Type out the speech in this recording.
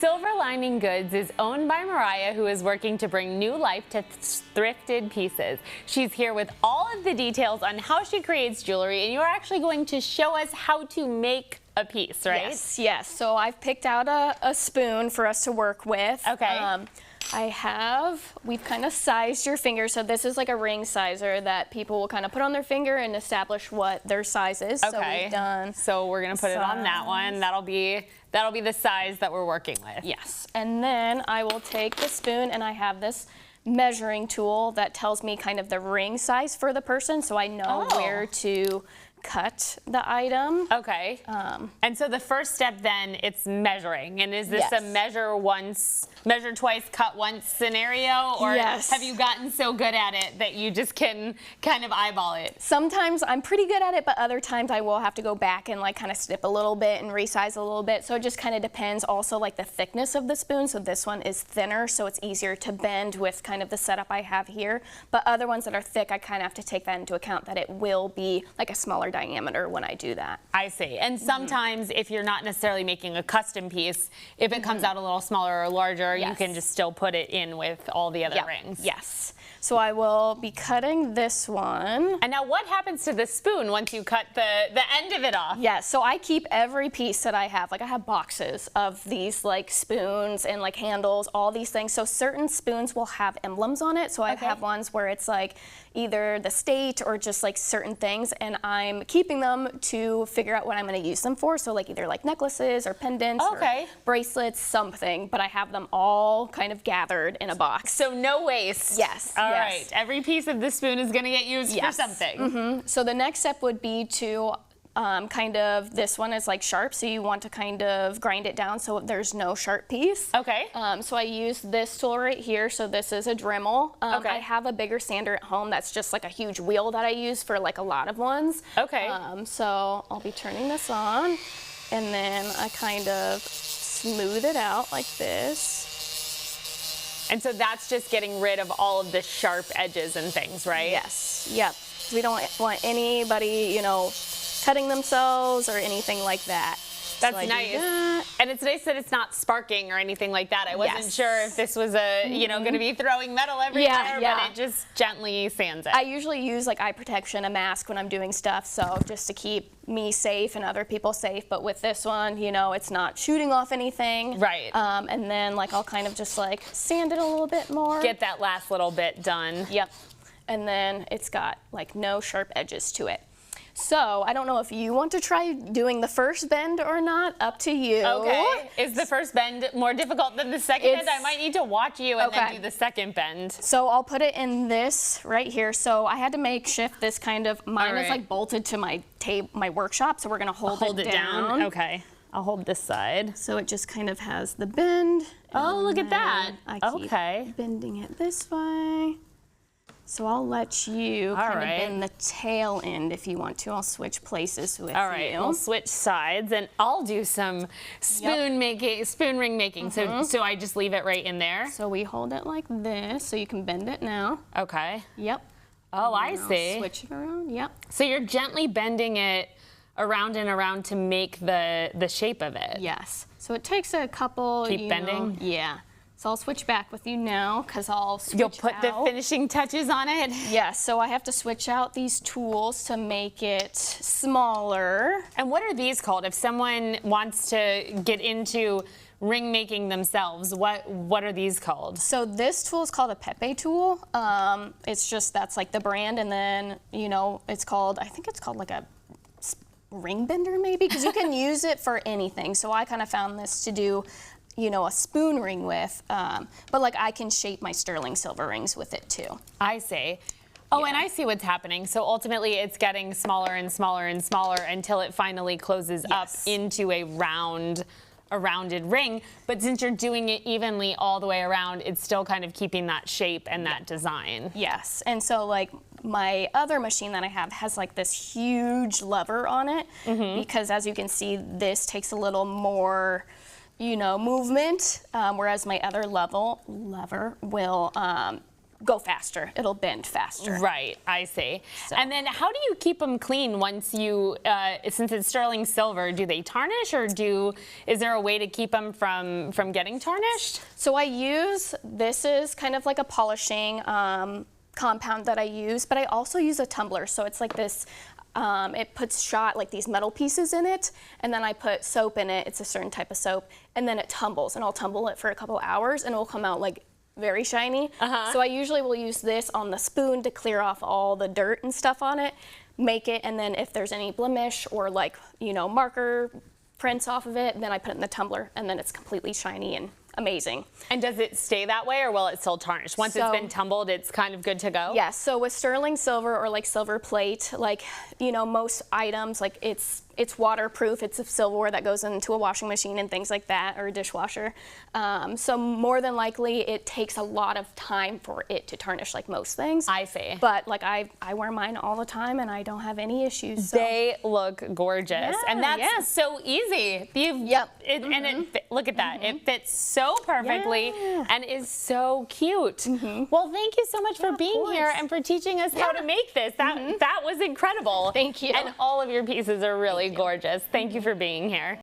Silver Lining Goods is owned by Mariah, who is working to bring new life to thrifted pieces. She's here with all of the details on how she creates jewelry, and you're actually going to show us how to make a piece, right? Yes. So I've picked out a spoon for us to work with. Okay. We've kind of sized your finger, so this is like a ring sizer that people will kind of put on their finger and establish what their size is. Okay. So we've done. So we're gonna put it on that one. That'll be the size that we're working with. Yes. And then I will take the spoon, and I have this measuring tool that tells me kind of the ring size for the person, so I know where to cut the item. Okay. And so the first step then, it's measuring. And is this a measure once, measure twice, cut once scenario? Or have you gotten so good at it that you just can kind of eyeball it? Sometimes I'm pretty good at it, but other times I will have to go back and like kind of snip a little bit and resize a little bit. So it just kind of depends also like the thickness of the spoon. So this one is thinner, so it's easier to bend with kind of the setup I have here. But other ones that are thick, I kind of have to take that into account, that it will be like a smaller diameter when I do that. I see. And sometimes if you're not necessarily making a custom piece, if it comes out a little smaller or larger, you can just still put it in with all the other rings. Yes. So I will be cutting this one. And now what happens to the spoon once you cut the end of it off? Yes, so I keep every piece that I have. Like I have boxes of these like spoons and like handles, all these things. So certain spoons will have emblems on it. So I have ones where it's like either the state or just like certain things, and I'm keeping them to figure out what I'm going to use them for. So like either like necklaces or pendants or bracelets, something, but I have them all kind of gathered in a box. So no waste. Yes. All right. Every piece of the spoon is going to get used for something. So the next step would be to kind of, this one is like sharp, so you want to kind of grind it down so there's no sharp piece. Okay. So I use this tool right here. So this is a Dremel. I have a bigger sander at home that's just like a huge wheel that I use for like a lot of ones. Okay. So I'll be turning this on, and then I kind of smooth it out like this. And so that's just getting rid of all of the sharp edges and things, right? Yes. Yep. We don't want anybody, you know, cutting themselves or anything like that. That's nice. And it's nice that it's not sparking or anything like that. I wasn't sure if this was a, you know, going to be throwing metal everywhere, but it just gently sands it. I usually use like eye protection, a mask when I'm doing stuff, so just to keep me safe and other people safe. But with this one, you know, it's not shooting off anything. Right. And then like I'll kind of just like sand it a little bit more. Get that last little bit done. Yep. And then it's got like no sharp edges to it. So I don't know if you want to try doing the first bend or not, up to you. Okay. Is the first bend more difficult than the second bend? I might need to watch you and then do the second bend. So I'll put it in this right here. So I had to makeshift this kind of, mine is like bolted to my my workshop, so we're gonna hold it down. Okay. I'll hold this side. So it just kind of has the bend. Oh, look at that. I keep bending it this way. So I'll let you kind of bend the tail end if you want to. I'll switch places with you. All right, we'll switch sides, and I'll do some spoon ring making. So I just leave it right in there. So we hold it like this, so you can bend it now. Okay. Yep. Oh, I see. Switch it around. Yep. So you're gently bending it around and around to make the shape of it. Yes. So it takes a couple. Keep bending. Yeah. So I'll switch back with you now, because I'll switch You'll put the finishing touches on it? Yes, so I have to switch out these tools to make it smaller. And what are these called? If someone wants to get into ring making themselves, what are these called? So this tool is called a Pepe tool. It's just, that's like the brand, and then, you know, it's called, I think it's called like a ring bender maybe, because you can use it for anything. So I kind of found this to do, you know, a spoon ring with, but like I can shape my sterling silver rings with it too. I see. Oh, and I see what's happening. So ultimately it's getting smaller and smaller and smaller until it finally closes up into a rounded ring. But since you're doing it evenly all the way around, it's still kind of keeping that shape and that design. Yes, and so like my other machine that I have has like this huge lever on it, because as you can see, this takes a little more, you know, movement, whereas my other lever will go faster. It'll bend faster. Right, I see. So. And then how do you keep them clean once you, since it's sterling silver, do they tarnish or is there a way to keep them from getting tarnished? So this is kind of like a polishing compound that I use, but I also use a tumbler. So it's like this, it puts like these metal pieces in it, and then I put soap in it. It's a certain type of soap, and then it tumbles, and I'll tumble it for a couple hours, and it'll come out like very shiny. So I usually will use this on the spoon to clear off all the dirt and stuff on it, make it, and then if there's any blemish or like, marker prints off of it, then I put it in the tumbler, and then it's completely shiny and amazing. And does it stay that way, or will it still tarnish? Once it's been tumbled, it's kind of good to go? Yes, so with sterling silver or like silver plate, like, most items, like it's waterproof. It's a silverware that goes into a washing machine and things like that, or a dishwasher. So more than likely, it takes a lot of time for it to tarnish, like most things. I see. But like I wear mine all the time, and I don't have any issues. So. They look gorgeous, Yeah, and that's so easy. And look at that. It fits so perfectly and is so cute. Well, thank you so much for being here and for teaching us how to make this. That was incredible. Thank you. And all of your pieces are really gorgeous. Thank you for being here.